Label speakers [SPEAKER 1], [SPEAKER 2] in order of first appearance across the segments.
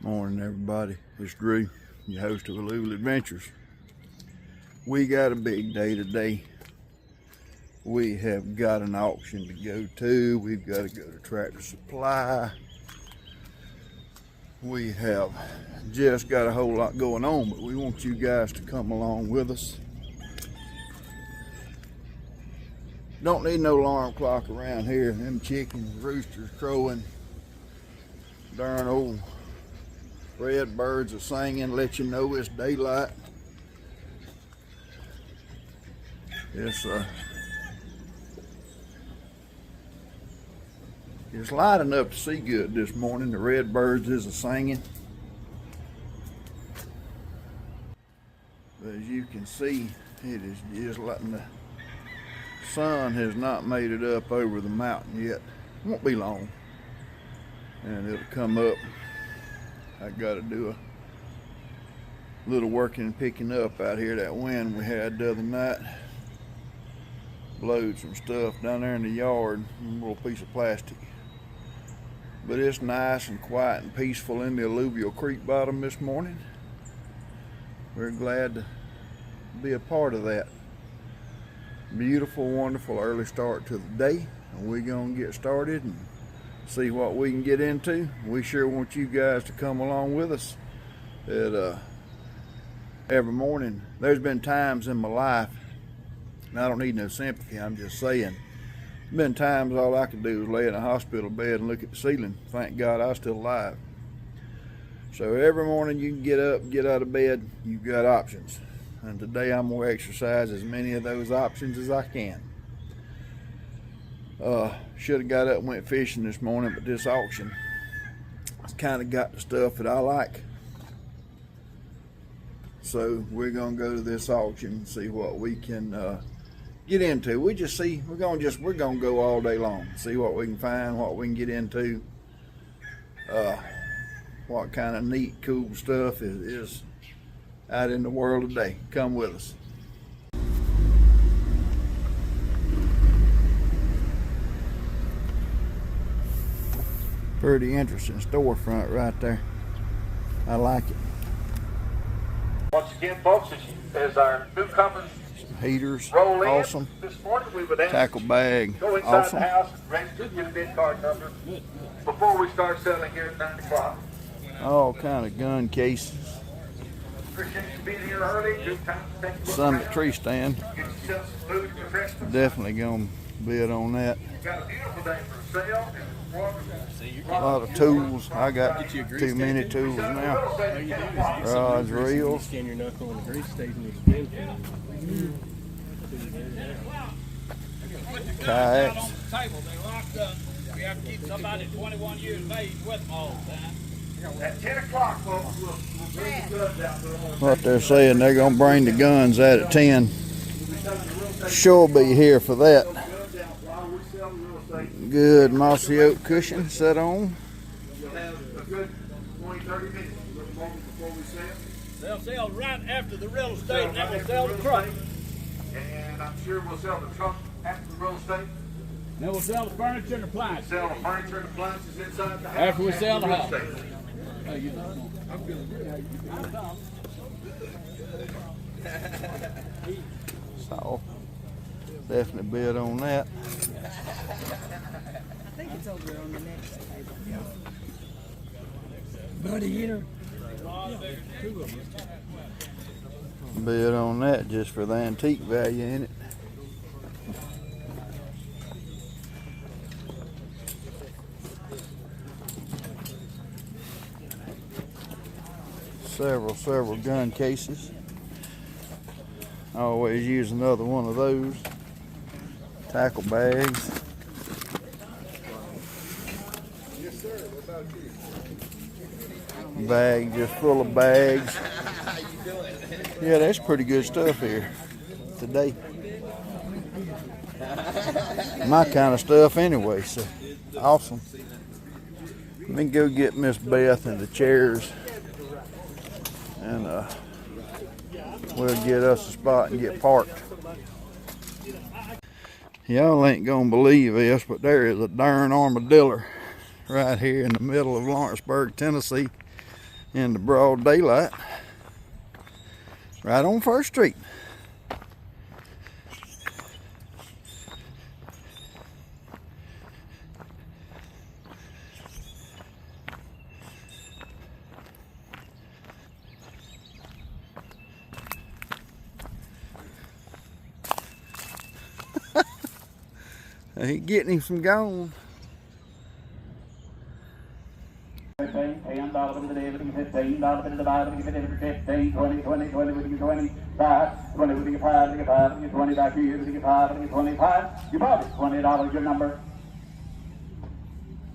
[SPEAKER 1] Morning, everybody. It's Drew, your host of Allluvialll Adventures. We got a big day today. We have got an auction to go to. We've got to go to Tractor Supply. We have just got a whole lot going on, but we want you guys to come along with us. Don't need no alarm clock around here. Them chickens, roosters crowing. Darn old red birds are singing, let you know it's daylight. It's light enough to see good this morning. The red birds is a singing. But as you can see, it is just letting the sun has not made it up over the mountain yet. Won't be long, and it'll come up. I got to do a little working and picking up out here. That wind we had the other night blowed some stuff down there in the yard, a little piece of plastic. But it's nice and quiet and peaceful in the Allluvialll Creek bottom this morning. We're glad to be a part of that. Beautiful, wonderful early start to the day. And we're going to get started and see what we can get into. We sure want you guys to come along with us. Every morning, there's been times in my life, and I don't need no sympathy, I'm just saying, been times all I could do was lay in a hospital bed and look at the ceiling. Thank God I was still alive. So every morning you can get up, get out of bed, you've got options. And today I'm going to exercise as many of those options as I can. Should have got up and went fishing this morning, but this auction has kind of got the stuff that I like. So we're going to go to this auction and see what we can get into. We're going to go all day long, see what we can find, what we can get into, what kind of neat, cool stuff is out in the world today. Come with us. Pretty interesting storefront right there. I like it.
[SPEAKER 2] Once again, folks, as our newcomers
[SPEAKER 1] Heaters,
[SPEAKER 2] roll in
[SPEAKER 1] awesome.
[SPEAKER 2] this morning, we would ask
[SPEAKER 1] Tackle bag,
[SPEAKER 2] go inside
[SPEAKER 1] awesome.
[SPEAKER 2] the house and register your bid card number before we start selling here at 9 o'clock.
[SPEAKER 1] All kind of gun cases.
[SPEAKER 2] Appreciate you being here early. Good time to take a look
[SPEAKER 1] Summit
[SPEAKER 2] around.
[SPEAKER 1] tree stand.
[SPEAKER 2] Get yourself some food and refreshments.
[SPEAKER 1] Definitely gonna bid on that.
[SPEAKER 2] Got a beautiful day for sale.
[SPEAKER 1] A lot of tools. I got too many tools now. Rods, reels.
[SPEAKER 3] Scan your knuckle and the grease stays in your skin.
[SPEAKER 1] Kayaks.
[SPEAKER 4] On the table, they're locked up. We have to keep somebody 21 years of age with them all the time.
[SPEAKER 2] At 10 o'clock, folks, we'll bring the guns out there.
[SPEAKER 1] What they're saying, they're gonna bring the guns out at 10. Sure be here for that. Good mossy oak cushion set on.
[SPEAKER 2] We'll have a good 20-30 minutes before we sell.
[SPEAKER 4] They'll sell right after the real estate, and then we'll sell the truck.
[SPEAKER 2] And I'm sure we'll sell the truck after the real estate.
[SPEAKER 4] Then we'll sell the furniture and appliances.
[SPEAKER 2] Sell the furniture and appliances inside the house.
[SPEAKER 4] After we sell the
[SPEAKER 2] real
[SPEAKER 4] house.
[SPEAKER 2] estate.
[SPEAKER 1] So definitely bid on that.
[SPEAKER 5] I think it's over on the next table. Buddy, enter.
[SPEAKER 1] Bid on that just for the antique value in it. Several gun cases. I always use another one of those. Tackle bags. Bag just full of bags. Yeah, that's pretty good stuff here today. My kind of stuff anyway, so awesome. Let me go get Miss Beth and the chairs, and we'll get us a spot and get parked. Y'all ain't gonna believe this, but there is a darn armadillo right here in the middle of Lawrenceburg, Tennessee. in the broad daylight, right on First Street. I ain't getting him from gone.
[SPEAKER 6] $10 into the everything, $15 into the Bible, give it every 15, 20, 20, 20, we get 25, 20, we get 5, we get 5, we get 20 back here, we get 5, we get 25. You bought it, $20, your number.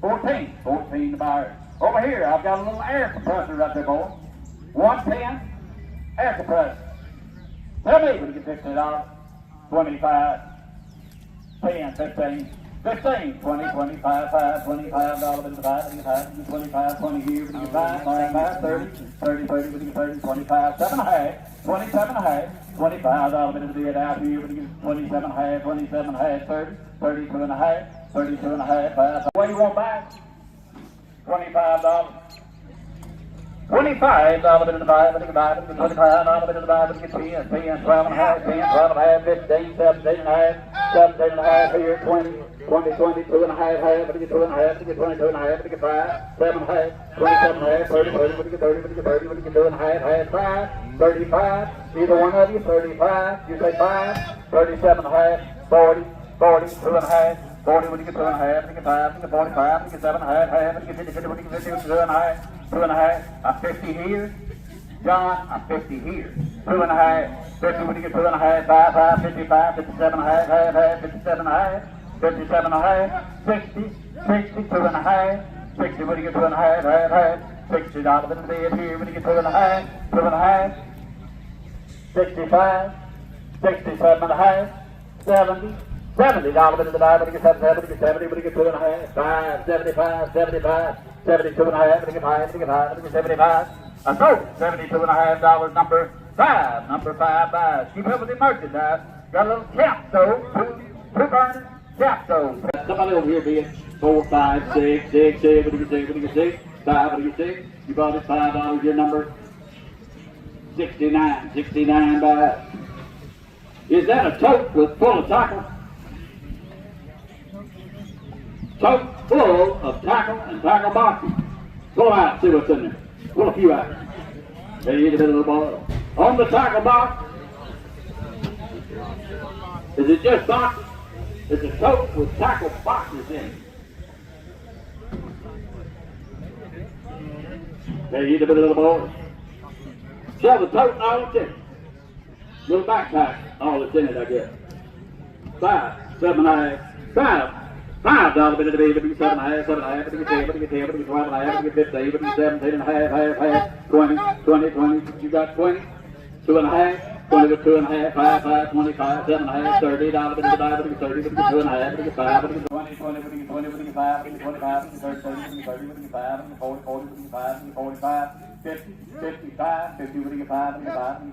[SPEAKER 6] 14, 14 to buyer. Over here, I've got a little air compressor right there, boy. 110, air compressor. Tell me, we get $15, 25, 10, 15. 15, 20, 25, 5, $25 into 5, 25, 20 here, 25, 25, 30, 30, 30, 30, 25, 7 and a half, 27 and a half, $25 into the bid out here, 27 and a half, 27 and a half, 30, 32 and a half, 32 and a half, 5. What you want back? $25. $25 into the Bible, into the Bible, $25 into the Bible, get 10, 10, 12 and a half, 10, 12 and a half, 15, 17 and a half, 17 and a half here, 20, 20, 22 and a half, half, get 2 and a half, get 22 and a half, get 5, 7 and a half, 27 and a half, 30, 30, get 30, get 30, get 2 and a half, half, 5, 35, either one of you, 35, you say 5, 37 and a half, 40, 40, 2 and a half, 40, when you get 2 and a half, when you get 5, when you get 45, when you get 7 and a half, half, when you get 50, 50, when you get 50, 2 and a half, 2 and a half, I'm 50 here. John, I'm 50 here. 2 and a half, 50 when you get 2 and a half, 5, 5, 55, 57 and a half, half, half, 57 and a half, 57 and a half, 60, 60, 2 and a half, 60 when you get 2 and a half, half, half, $60 in the bed here when you get 2 and a half, 2 and a half, 65, 67 and a half, 70, $70 into the Bible, when you get 70, when you get 2 and a half, 5, 75, 75, 72 and a half, when you get 5, when you get 5, when you get 75. I sold $72 and a half dollars, number 5 buys. Keep up with the merchandise. Got a little cap stove, two burners, cap stove. Somebody over here bid 4, 5, 6, 6, 7, what do you get 6, 5, what do you get 6? You bought it $5, your number 69, 69 buys. Is that a tote full of tackle? Tote full of tackle and tackle boxes. Pull out, see what's in there. Pull a few out. There you get a little ball. On the tackle box. Is it just boxes? It's a tote with tackle boxes in it. There you get a little ball. Shove the tote and all that's in it. Little backpack, all that's in it, I guess. 5, 7 and a half, 5. $5 into the baby, 7 and a half, 7 and a half, 10, 10, 12 and a half, 15, 17 and a half, half, 20, 20, 20, you got 20, 2 and a half, 20 with 2 and a half, 5, 5, 25, 7 and a half, $30 into the Bible, 30, 2 and a half, 5, 20, 20, 20, 5, 25, 30, 30, 35, 40, 45, 45, 50, 55, 50, 55,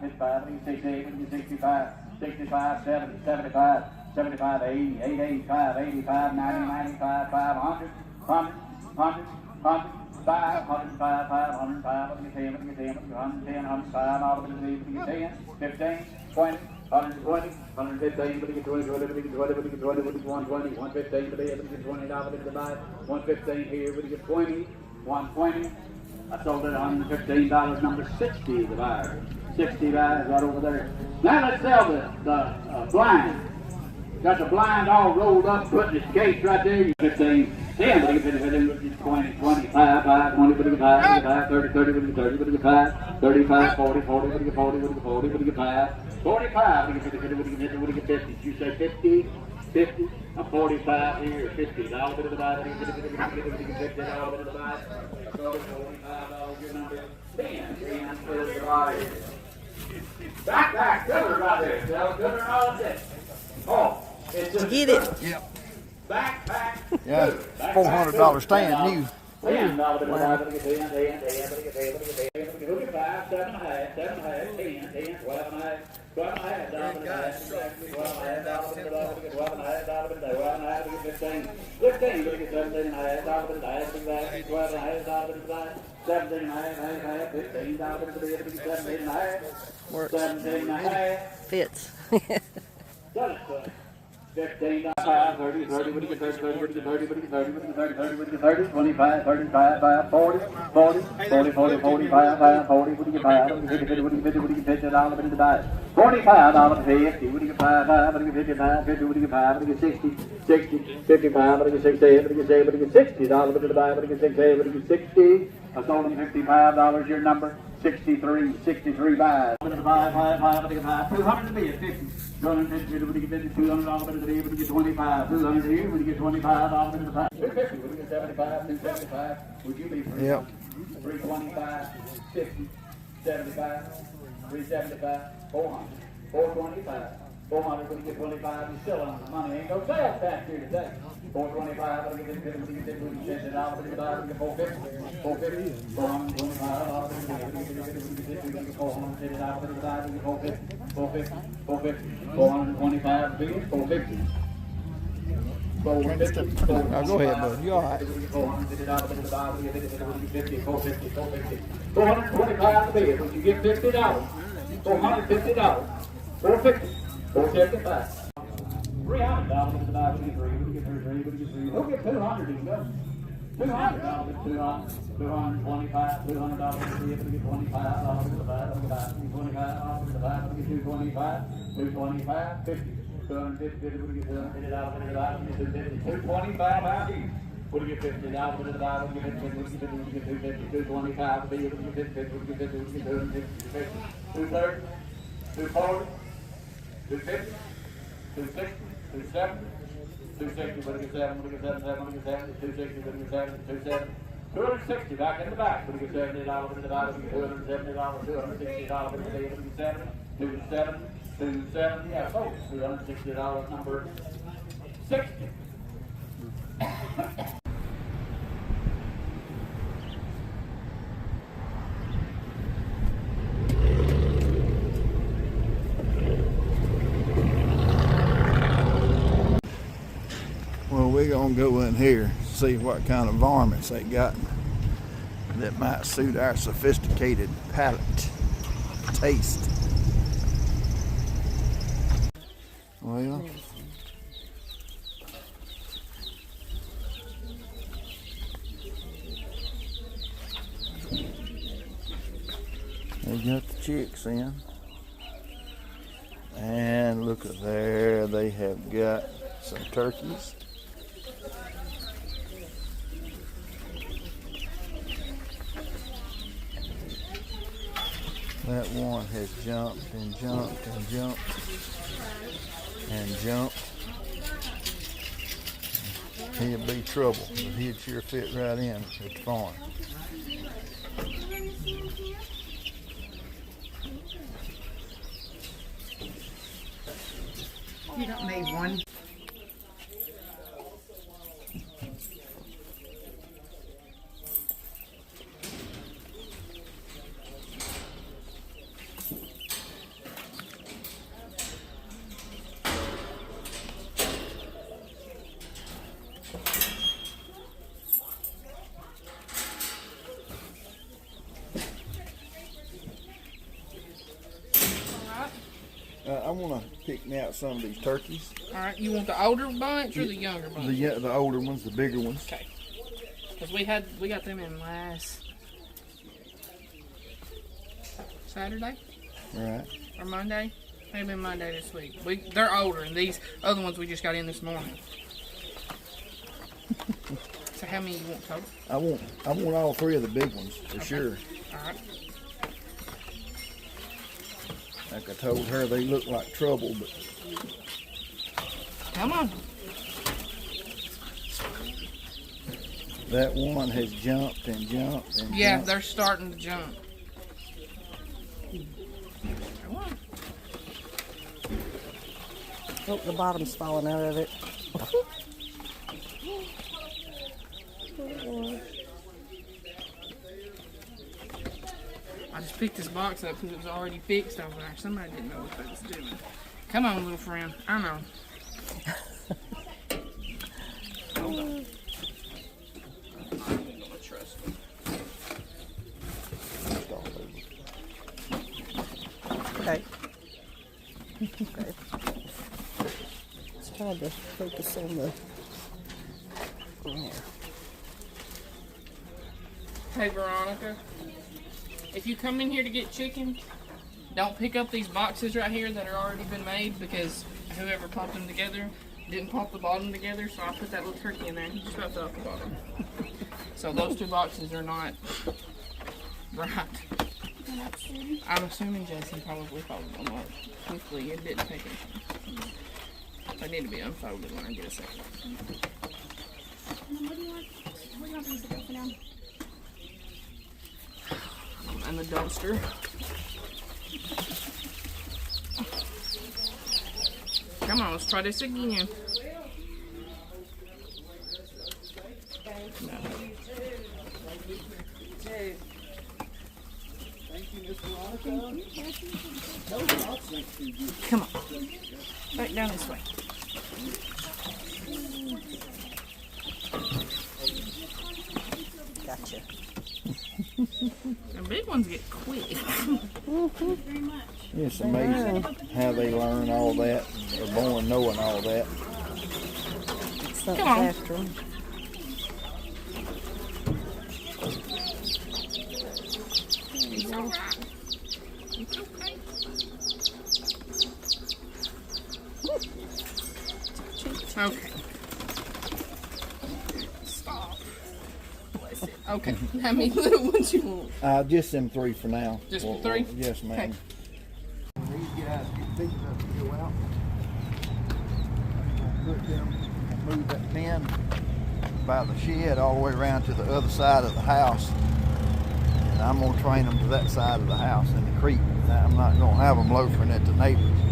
[SPEAKER 6] 55, 58, 65, 65, 70, 75, 75, 80, 85, 85, 90, 95, 500, 100, 100, 100, 5, 105, 5, 105, 110, 110, 110, 105, all of it, 10, 15, 20, 120, 115, 20, 20, 120, 115 to be able to get $20 into the buy, 115 here, we get 20, 120. I sold it $115, number 60 the buyer. 60 buys right over there. Now let's sell the blind. Got the blind all rolled up, put in this case right there. 15, 10, 20, 25, 5, 20, 25, 30, 30, 30, 5, 35, 40, 40, 40, 40, 5, 45, 50. You say 50, 50, I'm 45 here, 50. Now a bit of the buy, $50, a bit of the buy. $45, your number 10, 10 for the buy. Back, good right there. Good or all this. Oh.
[SPEAKER 5] Did you get it?
[SPEAKER 1] Yep.
[SPEAKER 6] Backpack.
[SPEAKER 1] Yeah, $400 stand new.
[SPEAKER 6] $10, 5, 7 and a half, 10, 12 and a half, 12 and a half, $12 and a half, $12 and a half, 15, 15, 17 and a half, $12 and a half, $12 and a half, 17 and a half, half, $15 to the bid, 17 and a half,
[SPEAKER 5] Works.
[SPEAKER 6] 17 and a half.
[SPEAKER 5] Fits.
[SPEAKER 6] Done it, son. 15, 5, 30, 30, what do you get 30, 30, what do you get 30, what do you get 30, what do you get 30, 30, what do you get 30, 25, 35, 5, 40, 40, 40, 40, 45, 5, 40, what do you get 5, what do you get 50, what do you get 50, what do you get $50, what do you get $45, 50, what do you get 5, 5, what do you get 55, 50, what do you get 5, what do you get 60, 60, 55, what do you get 60, what do you get 70, what do you get $60, what do you get 5, what do you get 60, what do you get 60, I sold them $55, your number, 63, 63, 5, 5, 5, 5, what do you get 5, 200 to be at 50. $250, what do you get $50, $200 to the day, what do you get 25, 200 to you, what do you get $25 to the 5, 250, what do you get 75, 275, would you be free?
[SPEAKER 1] Yep.
[SPEAKER 6] 325, 50, 75, 375, 400, 425, 400, when you get 25, you're still on the money, ain't no sales tax here today. 425, what do you get 50, what do you get $50, what do you get $50, what do you get 450, 450, 425, what do you get 50, what do you get $50, what do you get $450, what do you get 450, 450, 450, 425, bid, 450.
[SPEAKER 1] Now go ahead, bud. You all right?
[SPEAKER 6] $425 bid. Would you give $50? $450. $450. $475. $300 to the buy. Would you get $3? Would you get $3? Would you get $3? We'll get $200. You can go. $200. $200. $225. $200 to the bid. Would you get $25 to the buy? $25 to the buy. Would you get $225? $225. $50. 250, what do you get $250 out $225 here. What do you get $50 to the buy? What do you get $50? What do you get $250? 225 to be. What do you get $50? What do you get $50? What do you get $250? 230, 240, 250, 260, 270, 260, what do you get 7? What do you get 7? What do you get 7? 260, what do you get 7? 270. 260 back in the back. What do you get $70 to the buy? What do you get $270? $260 to the day. What do you get 70? 270. 270, yeah, so $260 number 60.
[SPEAKER 1] Well, we're gonna go in here, see what kind of varmints they got that might suit our sophisticated palate taste. Well, they got the chicks in, and look at there, they have got some turkeys. That one has jumped and jumped and jumped and jumped. He'll be trouble, but he'd sure fit right in at the farm.
[SPEAKER 5] You don't need one.
[SPEAKER 1] I want to pick me out some of these turkeys.
[SPEAKER 7] All right, you want the older bunch or the younger bunch?
[SPEAKER 1] The older ones, the bigger ones.
[SPEAKER 7] Okay. Because we got them in last Saturday
[SPEAKER 1] Right.
[SPEAKER 7] or Monday. Maybe Monday this week. They're older, and these other ones we just got in this morning. So how many you want total?
[SPEAKER 1] I want all three of the big ones for sure.
[SPEAKER 7] All right.
[SPEAKER 1] Like I told her, they look like trouble, but
[SPEAKER 7] Come on.
[SPEAKER 1] that one has jumped and jumped and
[SPEAKER 7] Yeah,
[SPEAKER 1] jumped.
[SPEAKER 7] they're starting to jump. Come on.
[SPEAKER 5] Oh, the bottom's falling out of it.
[SPEAKER 7] I just picked this box up because it was already fixed over there. Somebody didn't know what they was doing. Come on, little friend. I know. Hold on. I'm gonna trust me.
[SPEAKER 5] Okay. Okay. Let's try to focus on the. There.
[SPEAKER 7] Hey Veronica, if you come in here to get chicken, don't pick up these boxes right here that are already been made because whoever popped them together didn't pop the bottom together, so I put that little turkey in there and he just about fell off the bottom. So those 2 boxes are not right. I'm assuming Jason probably folded them up quickly and didn't take anything. They need to be unfolded when I get a second.
[SPEAKER 8] What do you want? What do you want these to go for now?
[SPEAKER 7] And the dumpster. Come on, let's try this again. No. Come on. Right down this way.
[SPEAKER 5] Gotcha.
[SPEAKER 7] The big ones get quick.
[SPEAKER 1] It's amazing how they learn all that. They're born knowing all that.
[SPEAKER 5] Something's
[SPEAKER 7] Come on.
[SPEAKER 5] after 'em.
[SPEAKER 7] It's all right. It's okay. Okay. Stop. Bless it. Okay. How many little ones you want?
[SPEAKER 1] Just them 3 for now.
[SPEAKER 7] Just 3?
[SPEAKER 1] Yes, ma'am.
[SPEAKER 7] Okay.
[SPEAKER 1] When these guys get big enough to go out, I'm gonna put them, move that pen by the shed all the way around to the other side of the house. And I'm gonna train them to that side of the house in the creek. Now, I'm not gonna have them loafering at the neighbors.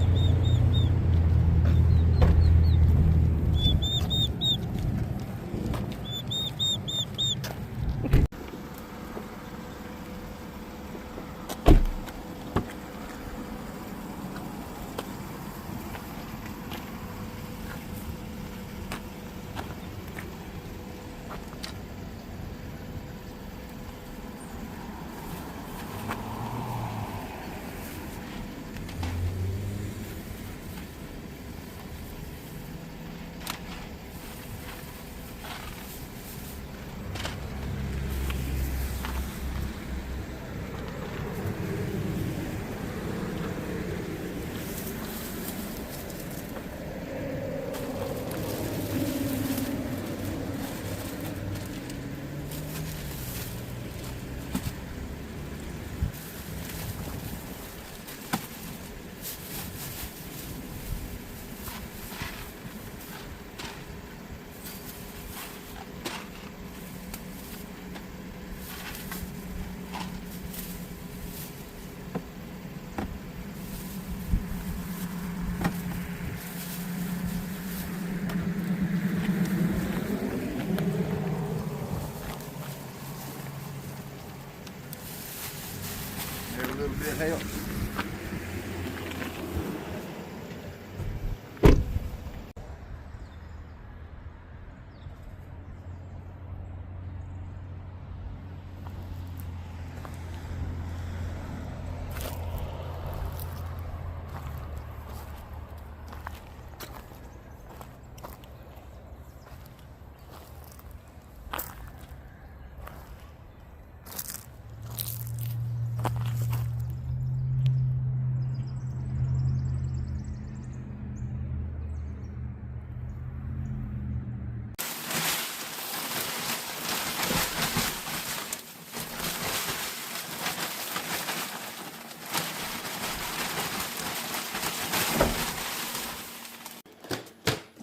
[SPEAKER 1] Every little bit helps.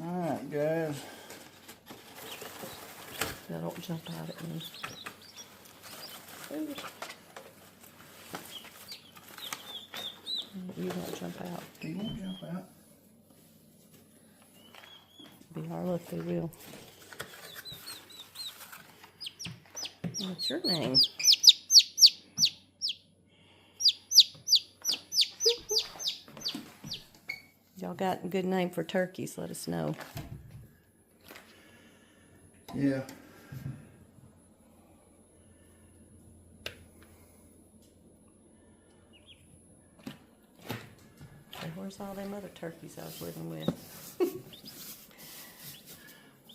[SPEAKER 1] Alright guys,
[SPEAKER 5] Now don't jump out at me. Ooh. You won't jump out.
[SPEAKER 1] he won't jump out.
[SPEAKER 5] Be our luck, they will. What's your name? Y'all got a good name for turkeys, let us know.
[SPEAKER 1] Yeah.
[SPEAKER 5] Where's all them other turkeys I was living with?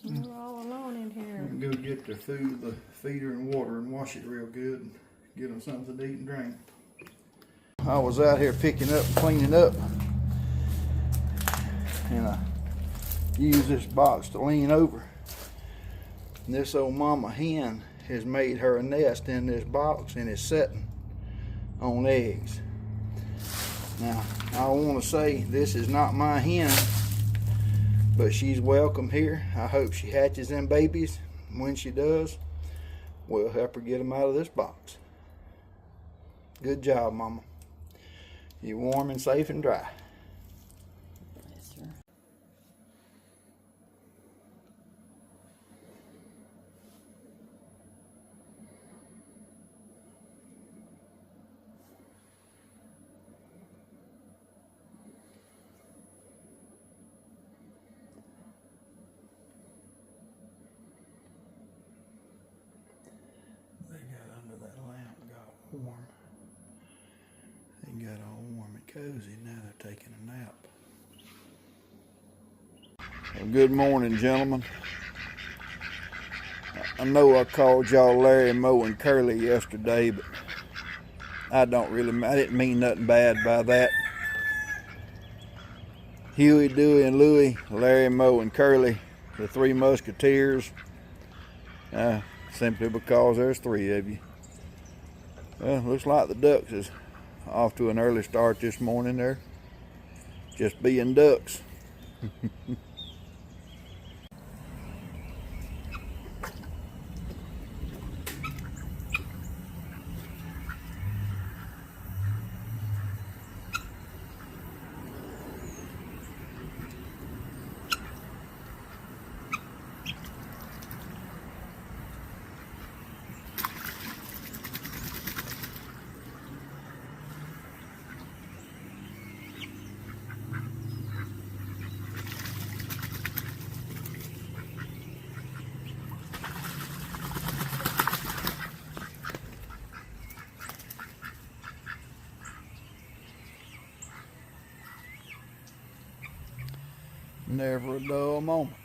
[SPEAKER 5] They're all alone in here.
[SPEAKER 1] Go get their food, the feeder and water, and wash it real good and get them something to eat and drink. I was out here picking up and cleaning up, and I used this box to lean over. And this old mama hen has made her a nest in this box and is sitting on eggs. Now, I want to say this is not my hen, but she's welcome here. I hope she hatches them babies. When she does, we'll help her get them out of this box. Good job, mama. You're warm and safe and dry.
[SPEAKER 5] Yes, sir.
[SPEAKER 1] They got under that lamp, got warm. They got all warm and cozy. Now they're taking a nap. Well, good morning, gentlemen. I know I called y'all Larry, Moe, and Curly yesterday, but I didn't mean nothing bad by that. Huey, Dewey, and Louie, Larry, Moe, and Curly, the three musketeers, simply because there's three of you. Well, looks like the ducks is off to an early start this morning. They're just being ducks. Never a dull moment.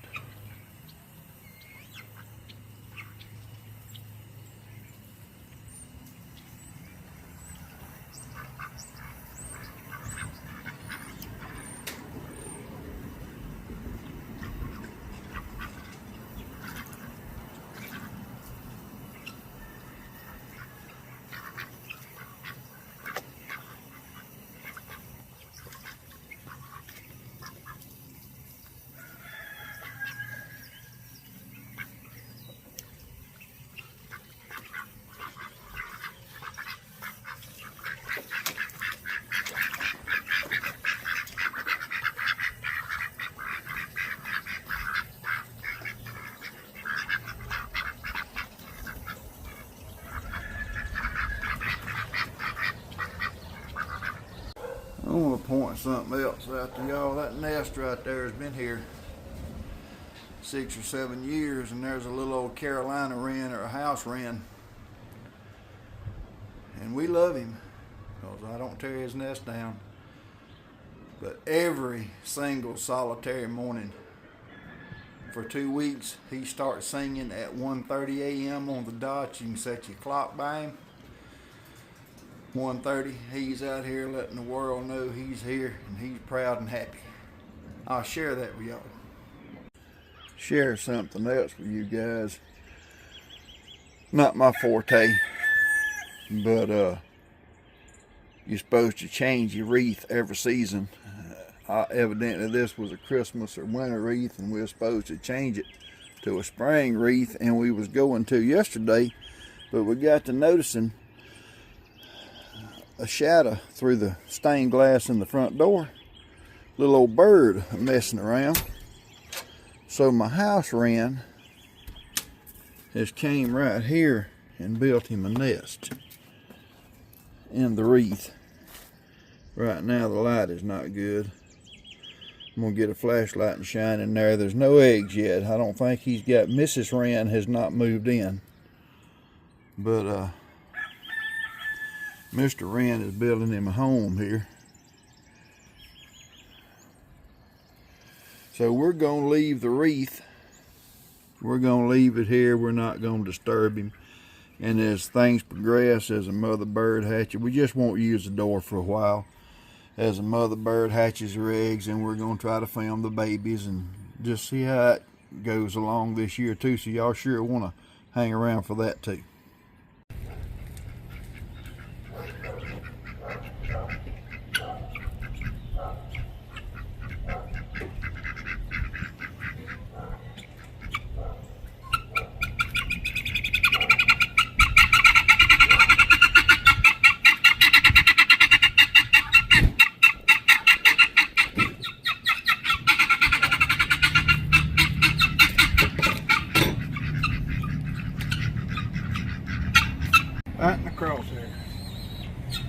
[SPEAKER 1] I want to point something else out to y'all. That nest right there has been here 6 or 7 years, and there's a little old Carolina wren or a house wren. And we love him because I don't tear his nest down. But every single solitary morning for 2 weeks, he starts singing at 1:30 a.m. on the dot. You can set your clock by him. 1:30, he's out here letting the world know he's here and he's proud and happy. I'll share that with y'all. Share something else with you guys. Not my forte, but you're supposed to change your wreath every season. Evidently this was a Christmas or winter wreath, and we were supposed to change it to a spring wreath, and we was going to yesterday, but we got to noticing a shadow through the stained glass in the front door. Little old bird messing around. So my house wren has came right here and built him a nest in the wreath. Right now the light is not good. I'm gonna get a flashlight and shine in there. There's no eggs yet. I don't think he's got, Mrs. Wren has not moved in. But Mr. Wren is building him a home here. So we're going to leave the wreath. We're going to leave it here. We're not going to disturb him. And as things progress, as a mother bird hatches, we just won't use the door for a while. As a mother bird hatches her eggs, and we're going to try to film the babies and just see how it goes along this year too. So y'all sure want to hang around for that too. Right in the crosshair.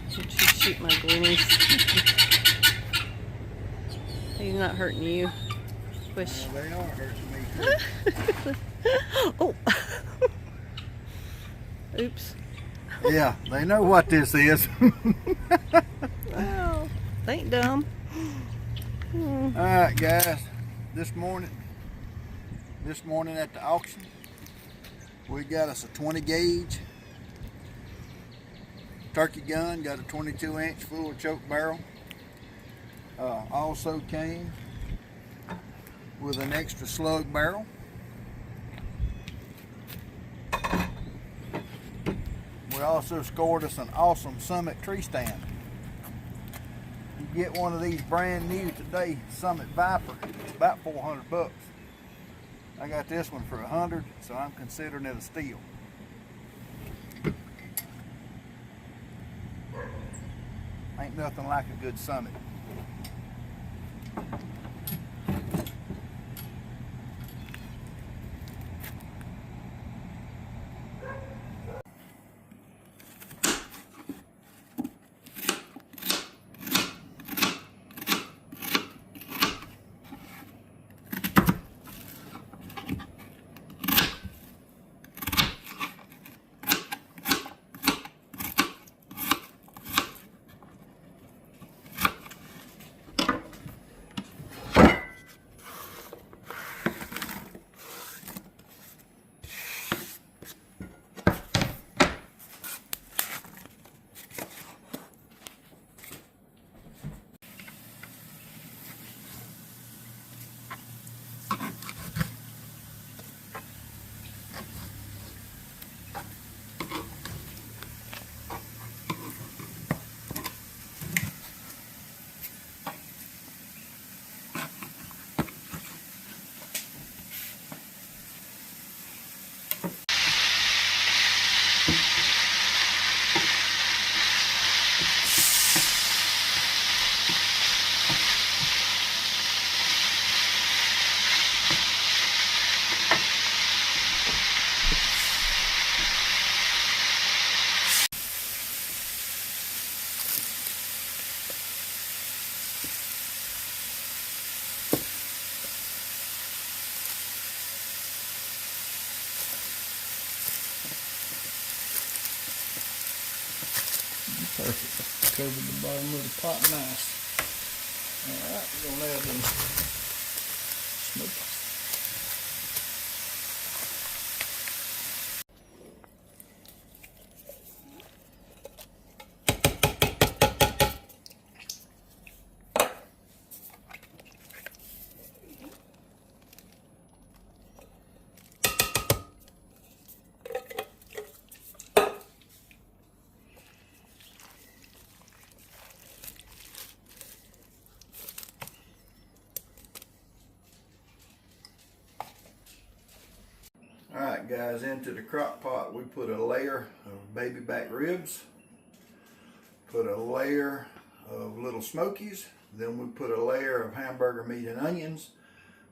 [SPEAKER 5] Did you shoot my greenies? He's not hurting you. Push.
[SPEAKER 1] Well, they are hurting me too.
[SPEAKER 5] Oh. Oops.
[SPEAKER 1] Yeah, they know what this is.
[SPEAKER 5] Well, they ain't dumb.
[SPEAKER 1] Alright guys, this morning at the auction, we got us a 20 gauge turkey gun, got a 22-inch full choke barrel. Also came with an extra slug barrel. We also scored us an awesome Summit tree stand. You get one of these brand new today, Summit Viper, it's about 400 bucks. I got this one for 100, so I'm considering it a steal. Ain't nothing like a good Summit. Perfect. Covered the bottom of the pot nice. Alright, we're gonna add them smokies. Alright guys, into the crock pot we put a layer of baby back ribs, put a layer of little smokies, then we put a layer of hamburger meat and onions.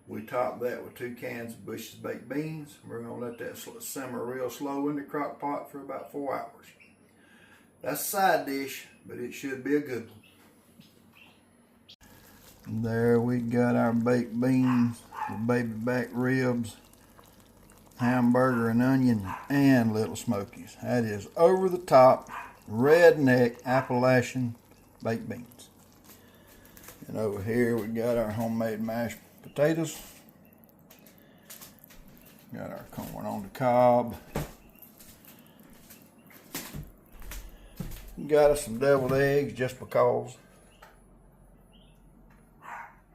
[SPEAKER 1] We top that with 2 cans of Bush's baked beans. We're going to let that simmer real slow in the crock pot for about 4 hours. That's a side dish, but it should be a good one. There we got our baked beans, the baby back ribs, hamburger and onion, and little smokies. That is over the top redneck Appalachian baked beans. And over here we got our homemade mashed potatoes. Got our corn on the cob. Got us some deviled eggs just because.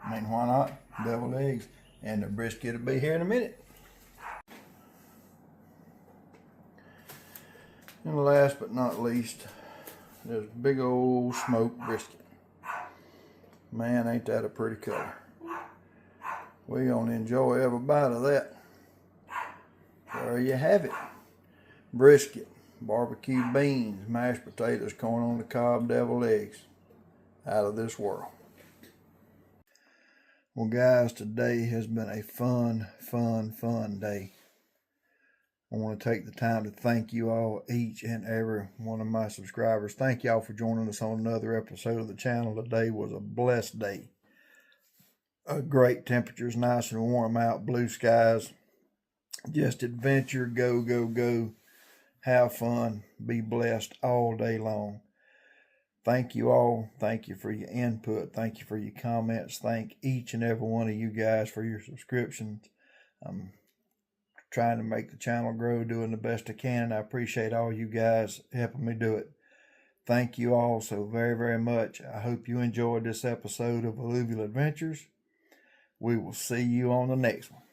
[SPEAKER 1] I mean, why not? Deviled eggs. And the brisket will be here in a minute. And last but not least, there's big old smoked brisket. Man, ain't that a pretty color. We're gonna enjoy every bite of that. There you have it. Brisket, barbecue beans, mashed potatoes, corn on the cob, deviled eggs. Out of this world. Well guys, today has been a fun day. I want to take the time to thank you all, each and every one of my subscribers. Thank y'all for joining us on another episode of the channel. Today was a blessed day. Great temperatures, nice and warm out, blue skies. Just adventure, go, go, go. Have fun, be blessed all day long. Thank you all. Thank you for your input. Thank you for your comments. Thank each and every one of you guys for your subscriptions. I'm trying to make the channel grow, doing the best I can. I appreciate all you guys helping me do it. Thank you all so very much. I hope you enjoyed this episode of Allluvialll Adventures. We will see you on the next one.